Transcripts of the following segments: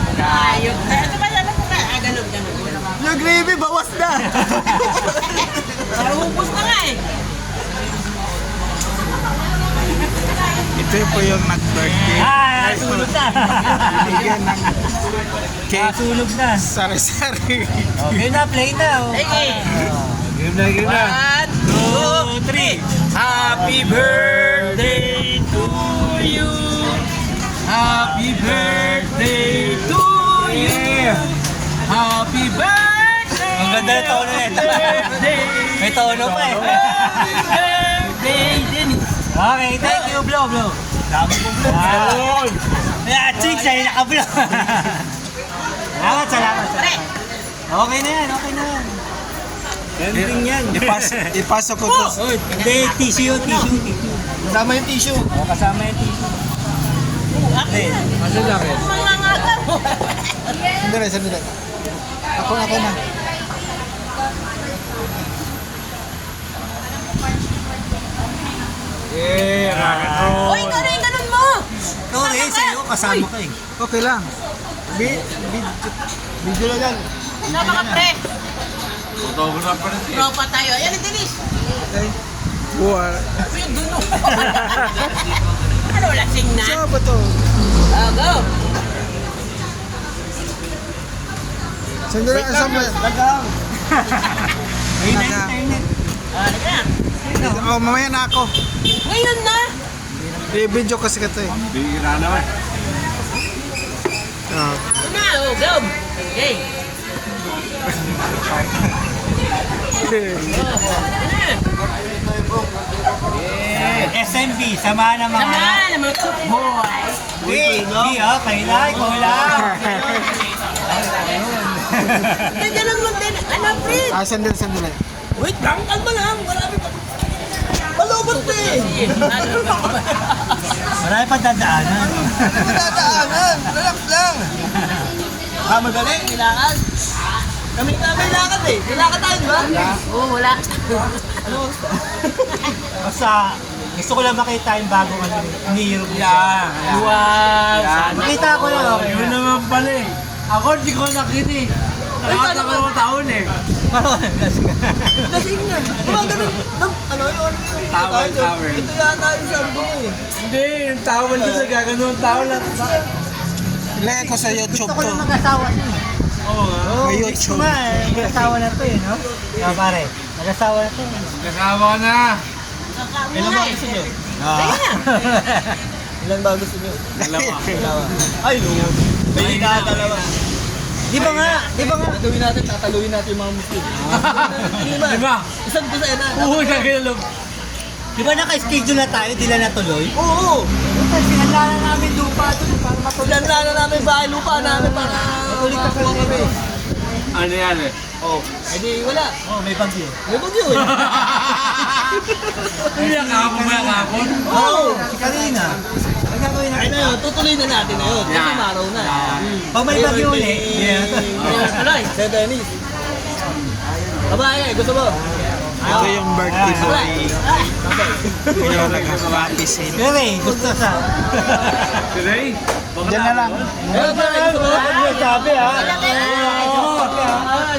Ayok. Ano ba yan? Ganun. Yung gravy, bawas na. Naubos na nga eh. Ito po yung nag-birthday. Sunog na. Bigyan ng cake. Sunog na. Sari-sari. Okay na, play na. Sige. Game na, game na. 1, 2, 3. Happy birthday to you. Happy birthday to you. Happy birthday. Ang ganda na tono nito. May tono pa eh. Happy birthday, Dennis. Okay, thank you, Blo. Dami po, Blo. Yeah, chicks ay naka-Blo. Salamat. Okay na yan. Ending yan. Ipasok ko to. Hindi, tissue. Kasama yung tissue. Kasama yung tissue. Ano lang eh. Sandali. Ako na. Uy, ganun mo. Ikaw rin, sa'yo, kasama ka eh. Okay lang. Video lang yan. Napaka-pre. Tropa tayo. Ayan, Dennis. Okay. Buwan. Yung duno. Ano, lasing na? Saan ba to? Go. Sandali, saan ba? Dagang. Dagang. Oh, mamaya na ako. Ngayon na. I-video kasi ka to eh. Bihira naman. Go. Okay. SMB, sama ng mga... Naman, mga cook boy. Hindi, kailan, kulang. Ganun mo din. Ano, Fred? Sandali. Wait lang, kalma lang. Marami pa. Malubot na eh. Marami pa dadaanan. Dadaanan. Relax lang. Madali, kailangan. Kami lakad eh. Kailangan tayo, di ba? Oo, wala. Basta, gusto ko lang makita yung bagong ni-Europe. Wow. Nakita ko lang, okay. Yun naman pala eh. Ako hindi ko nakita eh. Nakatakalawang taon eh. Lasing na. Diba ganun? Ano yun? Tower. Ito yata yung sabi ko eh. Hindi, yung tawal doon sa gaganon tawal lang. Ilagay ko sa YouTube Gusto ko to. lang mag-asawa niya. Oo nga. May YouTube. Mag-asawa na to eh, no? Pare, mag-asawa na to. Kasama ko na. Ilan ba gusto nyo? Ilan ba gusto niyo? Dalawa. Ay, no. May dalawa. Di ba nga? Gagawin natin, tataluin natin yung mga Muslim. Di ba? Isang ko sa ina. Oo, nagkilalo. Di ba naka-schedule na tayo, di lang natuloy? Oo. Sinala na namin lupa doon para matuloy. Sinanla na namin bahay lupa namin para Matuloy ka makakuha kami. Ano yan eh? Oh, edi wala. Oh, may bagyo. May bagyo eh. Hindi ang kahapon. Oo. Si Karina. Ang gagawin Ay natin. na yun, tutuloy na natin na yun. Kasi Yan. maraw na. Pag may bagyo ulit, Tuloy. Sa Dennis. Babae, gusto mo? Ito yung birthday boy. Yung nag-happy sale. Pero eh, gusto sa... Today? Diyan na lang. Babae, gusto mo? Sabi ha?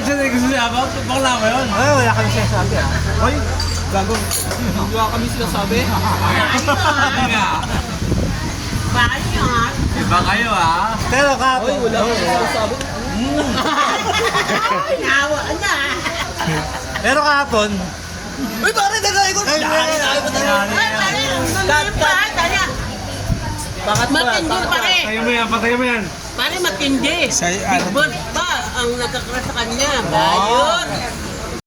Diyan ay gusto niya ba? Bakla ba yun? Ay, wala kami sinasabi ha? Hoy, gago. Hindi kami sinasabi. Hindi nga. Bakit yun ha? Iba kayo ah. Pero kapon. Uy, wala kami sinasabi. Ay, nawa na. Pero kapon. Uy, pare, nagay ko. Ay, bakit matindi pare? Patayo mo yan. Pare matindi. Sa Big ano? Bird pa ang nagkakra sa kanya. Bayot.